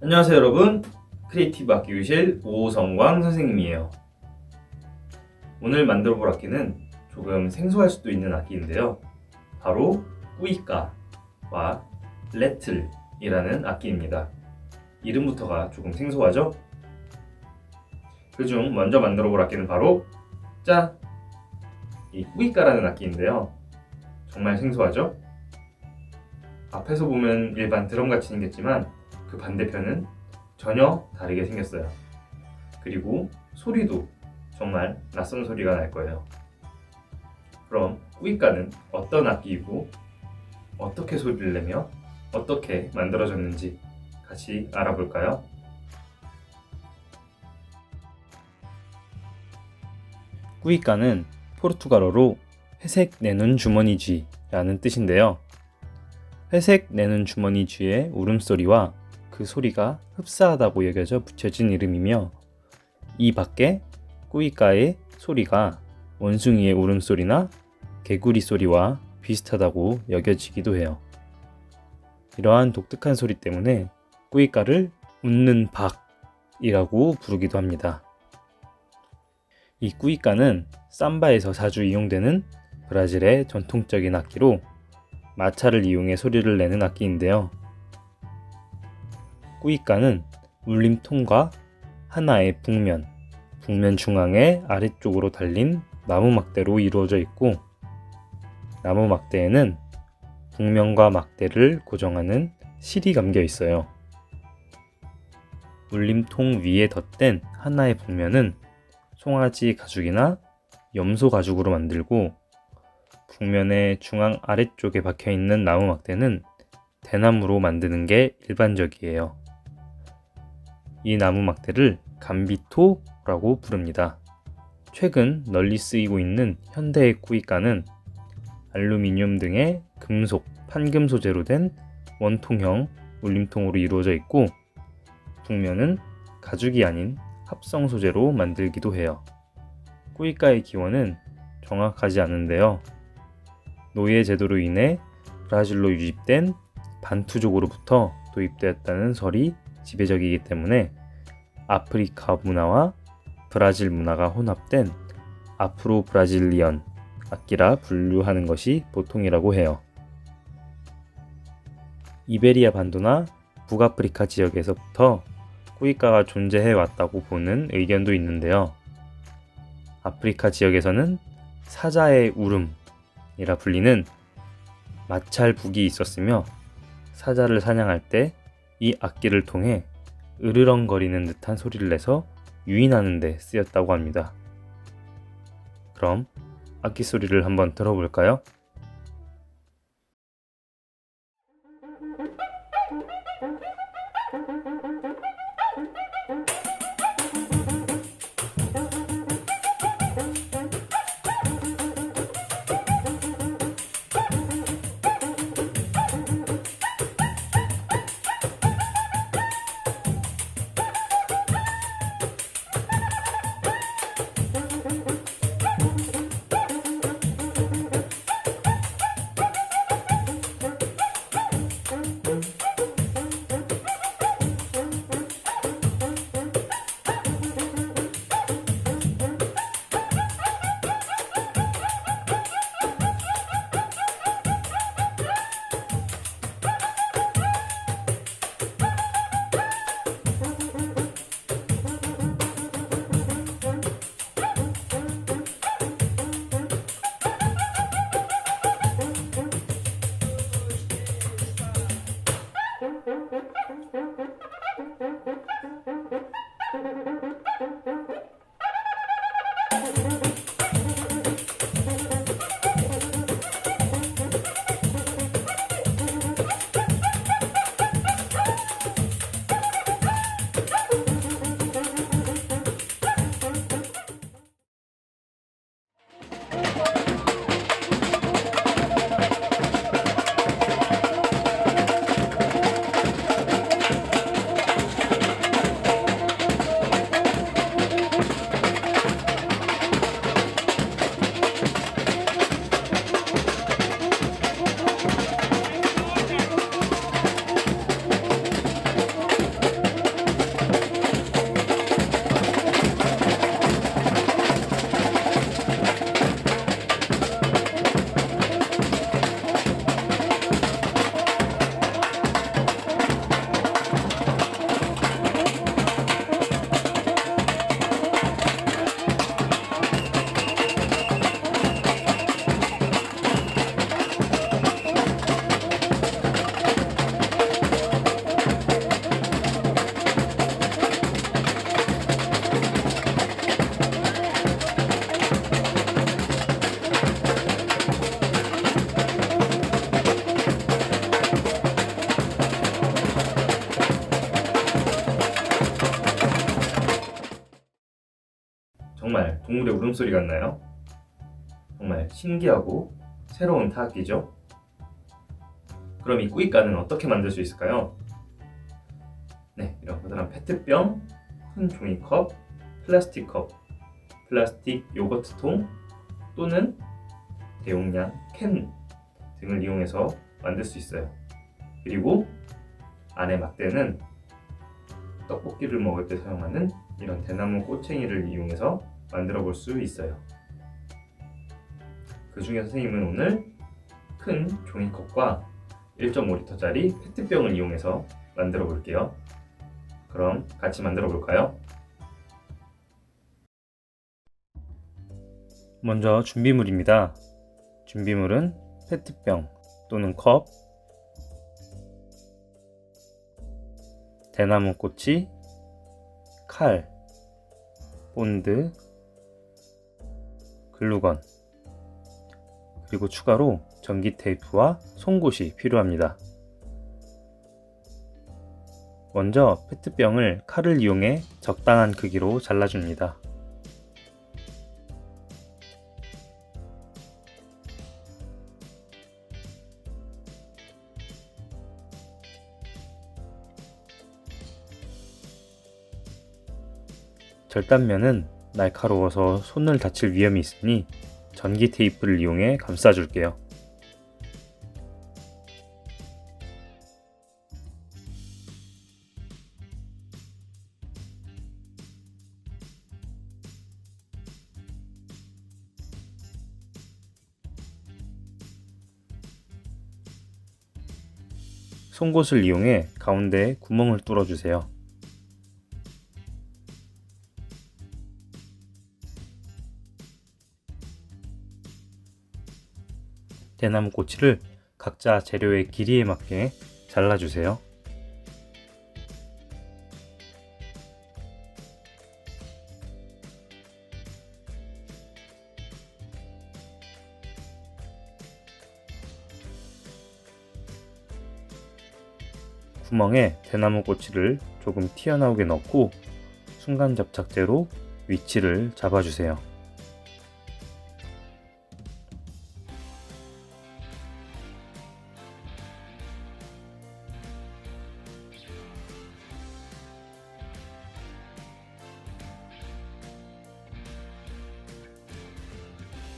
안녕하세요 여러분, 크리에이티브 악기 교실 오성광 선생님이에요. 오늘 만들어 볼 악기는 조금 생소할 수도 있는 악기인데요, 바로 꾸이까와 레틀이라는 악기입니다. 이름부터가 조금 생소하죠? 그중 먼저 만들어 볼 악기는 바로 짠! 이 꾸이까라는 악기인데요, 정말 생소하죠? 앞에서 보면 일반 드럼같이 생겼지만 그 반대편은 전혀 다르게 생겼어요. 그리고 소리도 정말 낯선 소리가 날 거예요. 그럼 꾸이까는 어떤 악기이고 어떻게 소리를 내며 어떻게 만들어졌는지 같이 알아볼까요? 꾸이까는 포르투갈어로 회색 내눈 주머니 쥐라는 뜻인데요. 회색 내눈 주머니 쥐의 울음소리와 그 소리가 흡사하다고 여겨져 붙여진 이름이며, 이 밖에 꾸이까의 소리가 원숭이의 울음소리나 개구리 소리와 비슷하다고 여겨지기도 해요. 이러한 독특한 소리 때문에 꾸이까를 웃는 박이라고 부르기도 합니다. 이 꾸이까는 삼바에서 자주 이용되는 브라질의 전통적인 악기로 마차를 이용해 소리를 내는 악기인데요. 꾸이까는 울림통과 하나의 북면 중앙의 아래쪽으로 달린 나무 막대로 이루어져 있고, 나무 막대에는 북면과 막대를 고정하는 실이 감겨 있어요. 울림통 위에 덧댄 하나의 북면은 송아지 가죽이나 염소 가죽으로 만들고, 북면의 중앙 아래쪽에 박혀있는 나무 막대는 대나무로 만드는 게 일반적이에요. 이 나무 막대를 감비토라고 부릅니다. 최근 널리 쓰이고 있는 현대의 꾸이까는 알루미늄 등의 금속, 판금 소재로 된 원통형 울림통으로 이루어져 있고, 북면은 가죽이 아닌 합성 소재로 만들기도 해요. 꾸이까의 기원은 정확하지 않은데요, 노예 제도로 인해 브라질로 유입된 반투족으로부터 도입되었다는 설이 지배적이기 때문에 아프리카 문화와 브라질 문화가 혼합된 아프로 브라질리언 악기라 분류하는 것이 보통이라고 해요. 이베리아 반도나 북아프리카 지역에서부터 꾸이까가 존재해 왔다고 보는 의견도 있는데요. 아프리카 지역에서는 사자의 울음이라 불리는 마찰북이 있었으며, 사자를 사냥할 때 이 악기를 통해 으르렁거리는 듯한 소리를 내서 유인하는 데 쓰였다고 합니다. 그럼 악기 소리를 한번 들어볼까요? 동물의 울음소리 같나요? 정말 신기하고 새로운 타악기죠? 그럼 이 꾸이까는 어떻게 만들 수 있을까요? 네, 이런 커다란 페트병, 큰 종이컵, 플라스틱 컵, 플라스틱 요거트통 또는 대용량 캔 등을 이용해서 만들 수 있어요. 그리고 안에 막대는 떡볶이를 먹을 때 사용하는 이런 대나무 꼬챙이를 이용해서 만들어 볼 수 있어요. 그 중에 선생님은 오늘 큰 종이컵과 1.5리터짜리 페트병을 이용해서 만들어 볼게요. 그럼 같이 만들어 볼까요? 먼저 준비물입니다. 준비물은 페트병 또는 컵, 대나무 꼬치, 칼, 본드, 글루건, 그리고 추가로 전기 테이프와 송곳이 필요합니다. 먼저 페트병을 칼을 이용해 적당한 크기로 잘라줍니다. 절단면은 날카로워서 손을 다칠 위험이 있으니 전기 테이프를 이용해 감싸줄게요. 송곳을 이용해 가운데에 구멍을 뚫어주세요. 대나무 꼬치를 각자 재료의 길이에 맞게 잘라주세요. 구멍에 대나무 꼬치를 조금 튀어나오게 넣고 순간 접착제로 위치를 잡아주세요.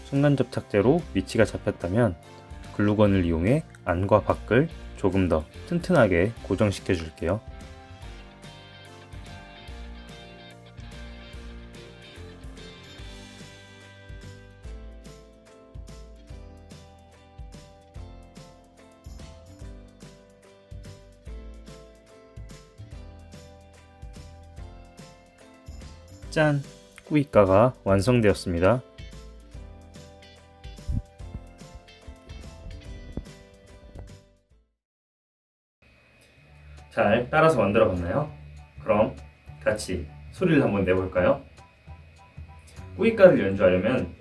순간 접착제로 위치가 잡혔다면 글루건을 이용해 안과 밖을 조금 더 튼튼하게 고정시켜 줄게요. 짠! 꾸이까가 완성되었습니다. 잘 따라서 만들어 봤나요? 그럼 같이 소리를 한번 내볼까요? 꾸이까를 연주하려면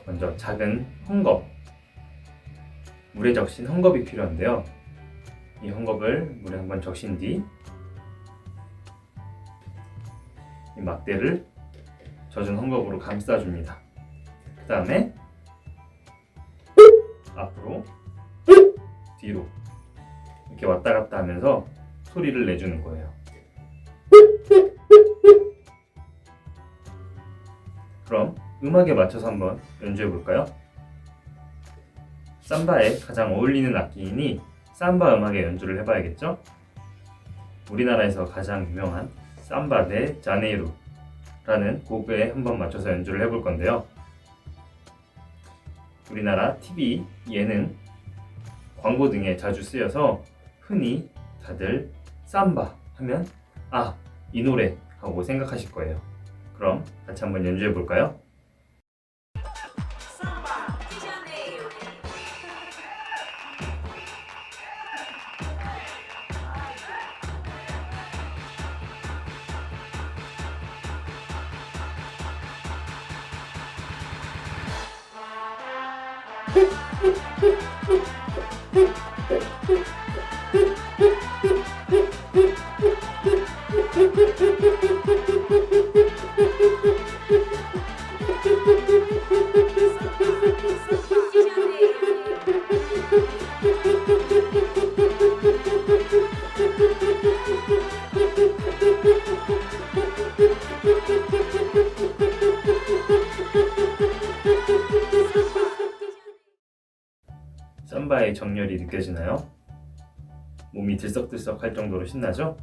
먼저 작은 헝겊, 물에 적신 헝겊이 필요한데요. 이 헝겊을 물에 한번 적신 뒤 이 막대를 젖은 헝겊으로 감싸줍니다. 그 다음에 앞으로 뒤로 이렇게 왔다 갔다 하면서 소리를 내주는 거예요. 그럼 음악에 맞춰서 한번 연주해 볼까요? 삼바에 가장 어울리는 악기이니 삼바 음악에 연주를 해봐야겠죠? 우리나라에서 가장 유명한 삼바 데 자네이루라는 곡에 한번 맞춰서 연주를 해볼 건데요. 우리나라 TV, 예능, 광고 등에 자주 쓰여서 흔히 다들 삼바 하면 아, 이 노래 하고 생각하실 거예요. 그럼 같이 한번 연주해 볼까요? 삼바의 정열이 느껴지나요? 몸이 들썩들썩 할 정도로 신나죠?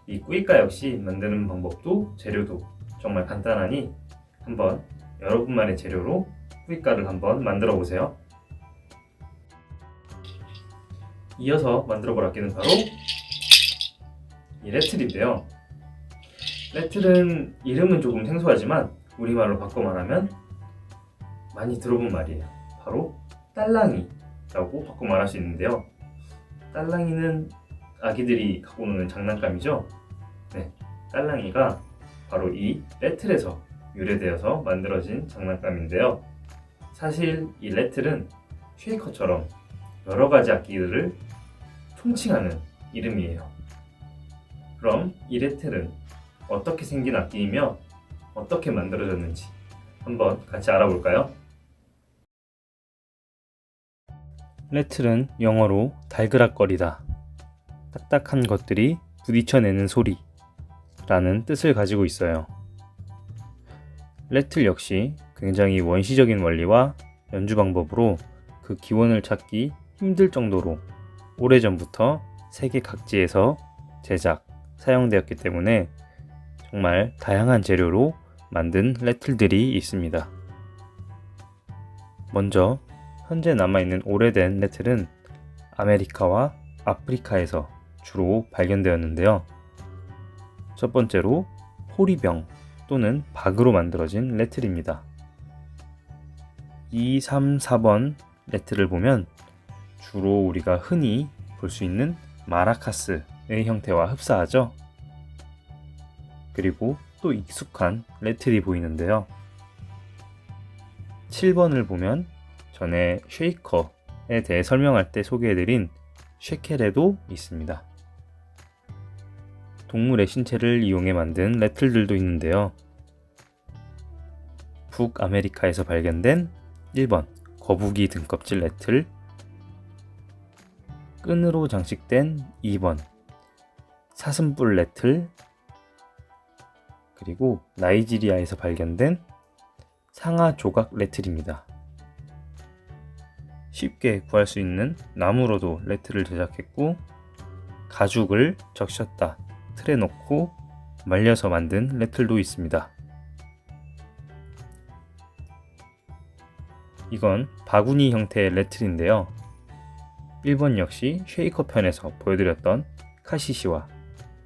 이 꾸이까 역시 만드는 방법도 재료도 정말 간단하니 한번 여러분만의 재료로 꾸이까를 한번 만들어 보세요. 이어서 만들어 볼 악기는 바로 이 레틀인데요. 레틀은 이름은 조금 생소하지만 우리말로 바꿔 말하면 많이 들어본 말이에요. 바로 딸랑이라고 바꿔 말할 수 있는데요. 딸랑이는 아기들이 갖고 노는 장난감이죠. 네, 딸랑이가 바로 이 레틀에서 유래되어서 만들어진 장난감인데요. 사실 이 레틀은 쉐이커처럼 여러 가지 악기들을 총칭하는 이름이에요. 그럼 이 레틀은 어떻게 생긴 악기이며 어떻게 만들어졌는지 한번 같이 알아볼까요? 레틀은 영어로 달그락거리다, 딱딱한 것들이 부딪혀내는 소리라는 뜻을 가지고 있어요. 레틀 역시 굉장히 원시적인 원리와 연주 방법으로 그 기원을 찾기 힘들 정도로 오래전부터 세계 각지에서 제작, 사용되었기 때문에 정말 다양한 재료로 만든 레틀들이 있습니다. 먼저 현재 남아있는 오래된 레틀은 아메리카와 아프리카에서 주로 발견되었는데요. 첫 번째로 호리병 또는 박으로 만들어진 레틀입니다. 2, 3, 4번 레틀을 보면 주로 우리가 흔히 볼 수 있는 마라카스의 형태와 흡사하죠. 그리고 또 익숙한 레틀이 보이는데요. 7번을 보면 전에 쉐이커에 대해 설명할 때 소개해드린 쉐켈에도 있습니다. 동물의 신체를 이용해 만든 레틀들도 있는데요. 북아메리카에서 발견된 1번 거북이 등껍질 레틀, 끈으로 장식된 2번 사슴뿔 레틀, 그리고 나이지리아에서 발견된 상아 조각 레틀입니다. 쉽게 구할 수 있는 나무로도 레틀을 제작했고 가죽을 적셨다 틀에 놓고 말려서 만든 레틀도 있습니다. 이건 바구니 형태의 레틀인데요. 1번 역시 쉐이커 편에서 보여드렸던 카시시와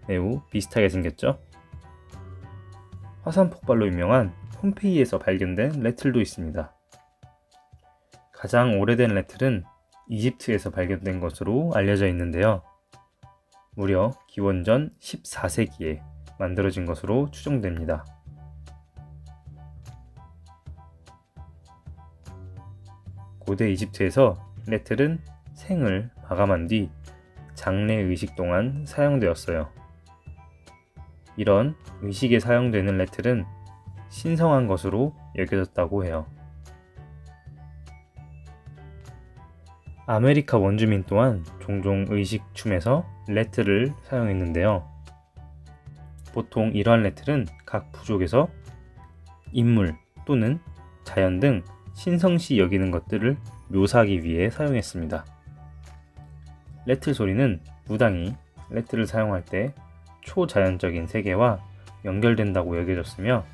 매우 비슷하게 생겼죠. 화산 폭발로 유명한 폼페이에서 발견된 레틀도 있습니다. 가장 오래된 레틀은 이집트에서 발견된 것으로 알려져 있는데요. 무려 기원전 14세기에 만들어진 것으로 추정됩니다. 고대 이집트에서 레틀은 생을 마감한 뒤 장례 의식 동안 사용되었어요. 이런 의식에 사용되는 레틀은 신성한 것으로 여겨졌다고 해요. 아메리카 원주민 또한 종종 의식 춤에서 레틀을 사용했는데요. 보통 이러한 레틀은 각 부족에서 인물 또는 자연 등 신성시 여기는 것들을 묘사하기 위해 사용했습니다. 레틀 소리는 무당이 레틀을 사용할 때 초자연적인 세계와 연결된다고 여겨졌으며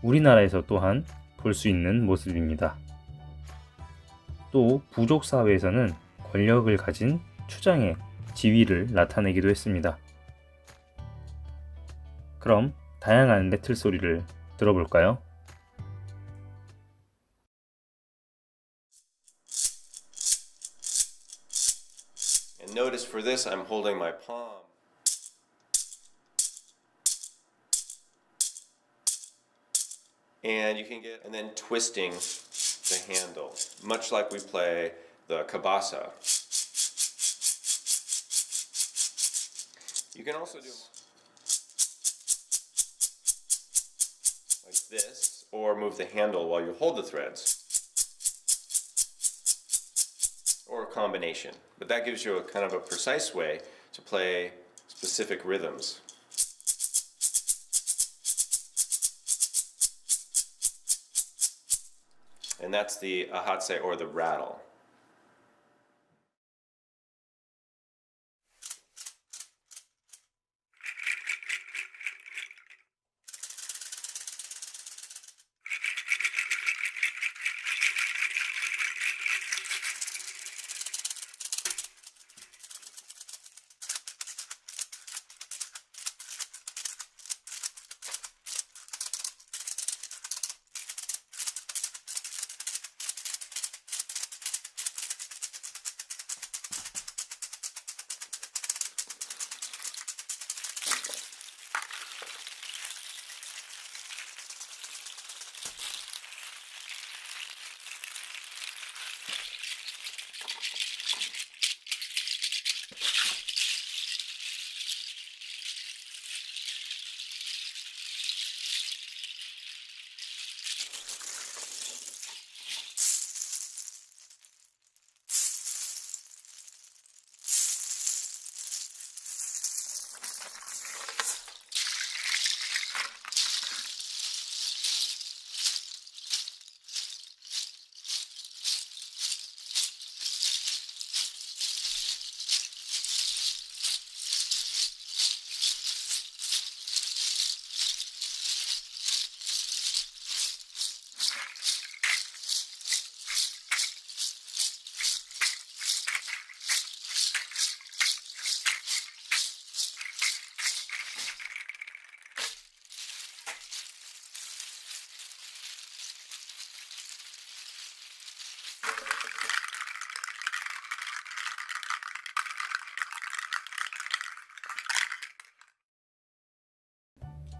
우리나라에서 또한 볼 수 있는 모습입니다. 또 부족 사회에서는 권력을 가진 추장의 지위를 나타내기도 했습니다. 그럼 다양한 레틀 소리를 들어볼까요? And notice for this I'm holding my palm. And you can get, and then twisting the handle, much like we play the kabasa. You can also do like this, or move the handle while you hold the threads, or a combination. But that gives you a kind of a precise way to play specific rhythms. And that's the ahatse or the rattle.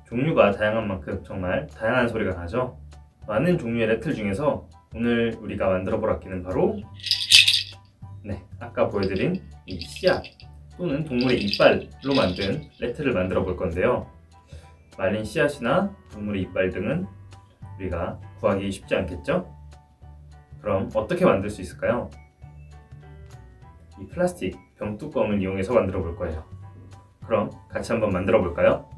종류가 다양한 만큼 정말 다양한 소리가 나죠. 많은 종류의 레틀 중에서 오늘 우리가 만들어 볼 악기는 바로 아까 보여드린 이 씨앗 또는 동물의 이빨로 만든 레틀을 만들어 볼 건데요. 말린 씨앗이나 동물의 이빨 등은 우리가 구하기 쉽지 않겠죠? 그럼 어떻게 만들 수 있을까요? 이 플라스틱 병뚜껑을 이용해서 만들어 볼 거예요. 그럼 같이 한번 만들어 볼까요?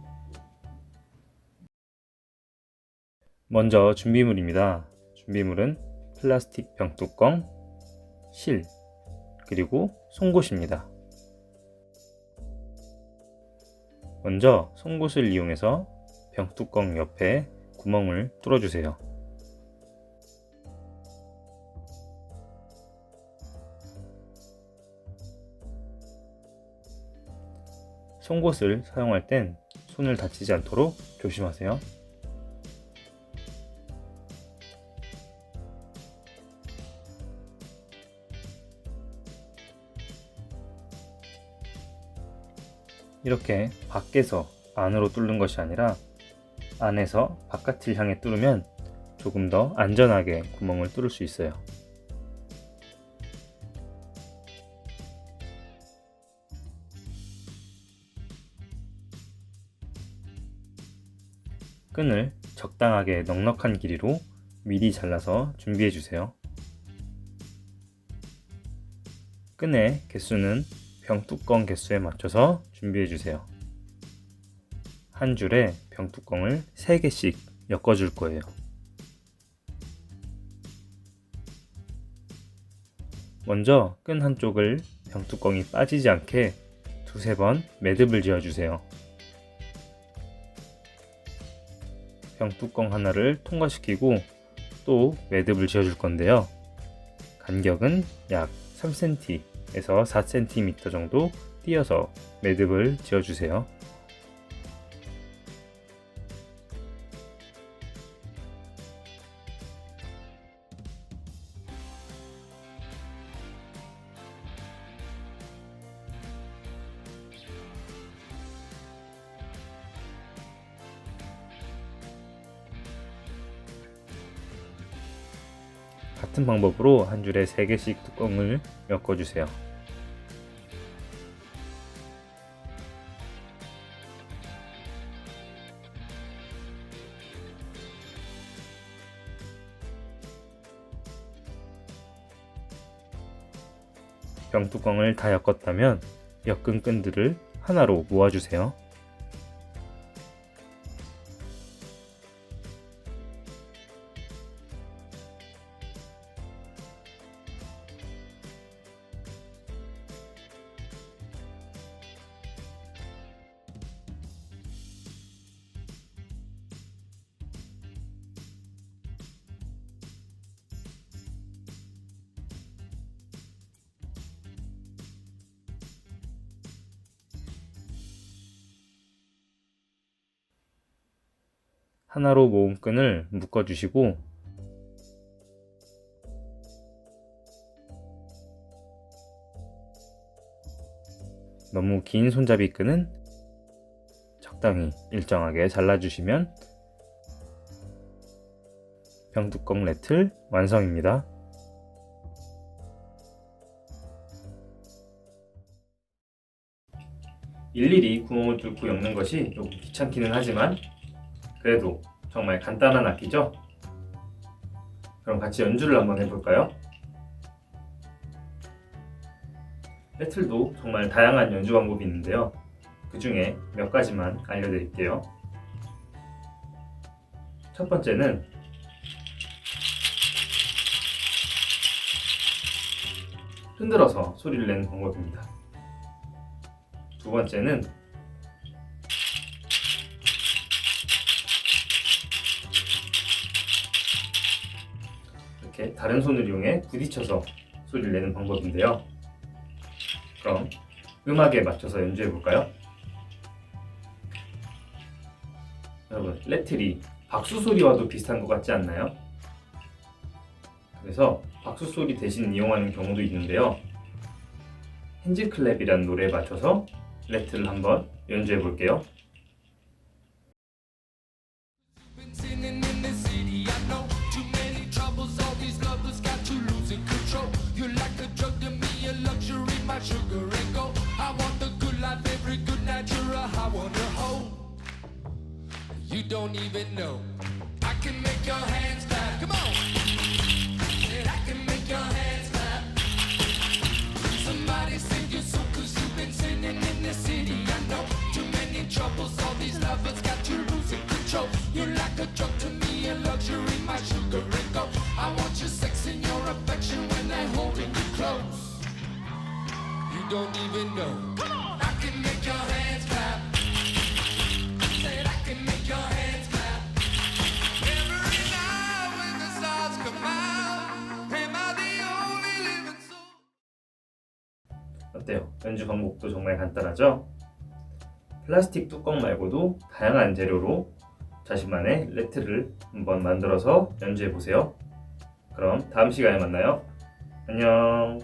먼저 준비물입니다. 준비물은 플라스틱 병뚜껑, 실, 그리고 송곳입니다. 먼저 송곳을 이용해서 병뚜껑 옆에 구멍을 뚫어주세요. 송곳을 사용할 땐 손을 다치지 않도록 조심하세요. 이렇게 밖에서 안으로 뚫는 것이 아니라 안에서 바깥을 향해 뚫으면 조금 더 안전하게 구멍을 뚫을 수 있어요. 끈을 적당하게 넉넉한 길이로 미리 잘라서 준비해 주세요. 끈의 개수는 병뚜껑 개수에 맞춰서 준비해 주세요. 한 줄에 병뚜껑을 3개씩 엮어 줄 거예요. 먼저 끈 한쪽을 병뚜껑이 빠지지 않게 두세 번 매듭을 지어 주세요. 병뚜껑 하나를 통과시키고 또 매듭을 지어 줄 건데요. 간격은 약 3cm에서 4cm 정도 띄어서 매듭을 지어 주세요. 같은 방법으로 한 줄에 3개씩 뚜껑을 엮어주세요. 병뚜껑을 다 엮었다면 엮은 끈들을 하나로 모아주세요. 하나로 모은 끈을 묶어주시고 너무 긴 손잡이 끈은 적당히 일정하게 잘라주시면 병뚜껑 레틀 완성입니다. 일일이 구멍을 뚫고 엮는 것이 조금 귀찮기는 하지만 그래도 정말 간단한 악기죠? 그럼 같이 연주를 한번 해볼까요? 레틀도 정말 다양한 연주 방법이 있는데요. 그 중에 몇 가지만 알려드릴게요. 첫 번째는 흔들어서 소리를 내는 방법입니다. 두 번째는 이렇게 다른 손을 이용해 부딪혀서 소리를 내는 방법인데요. 그럼 음악에 맞춰서 연주해 볼까요? 여러분, 레틀이 박수 소리와도 비슷한 것 같지 않나요? 그래서 박수 소리 대신 이용하는 경우도 있는데요. 핸즈클랩이라는 노래에 맞춰서 레틀을 한번 연주해 볼게요. luxury, my sugar and gold. I want the good life, every good natural. I want to hold. You don't even know. I can make your hands clap. Come on. Said I can make your hands clap. Somebody save your soul, cause you've been sinning in the city. I know too many troubles, all these lovers got you losing control. You're like a drug to me, a luxury, my sugar and gold. I want your sex and your affection when they're holding you close. You don't even know. Come on! I can make your hands clap. Said I can make your hands clap. Every night when the stars come out, am I the only living soul? 어때요? 연주 방법도 정말 간단하죠? 플라스틱 뚜껑 말고도 다양한 재료로 자신만의 레트를 한번 만들어서 연주해 보세요. 그럼 다음 시간에 만나요. 안녕.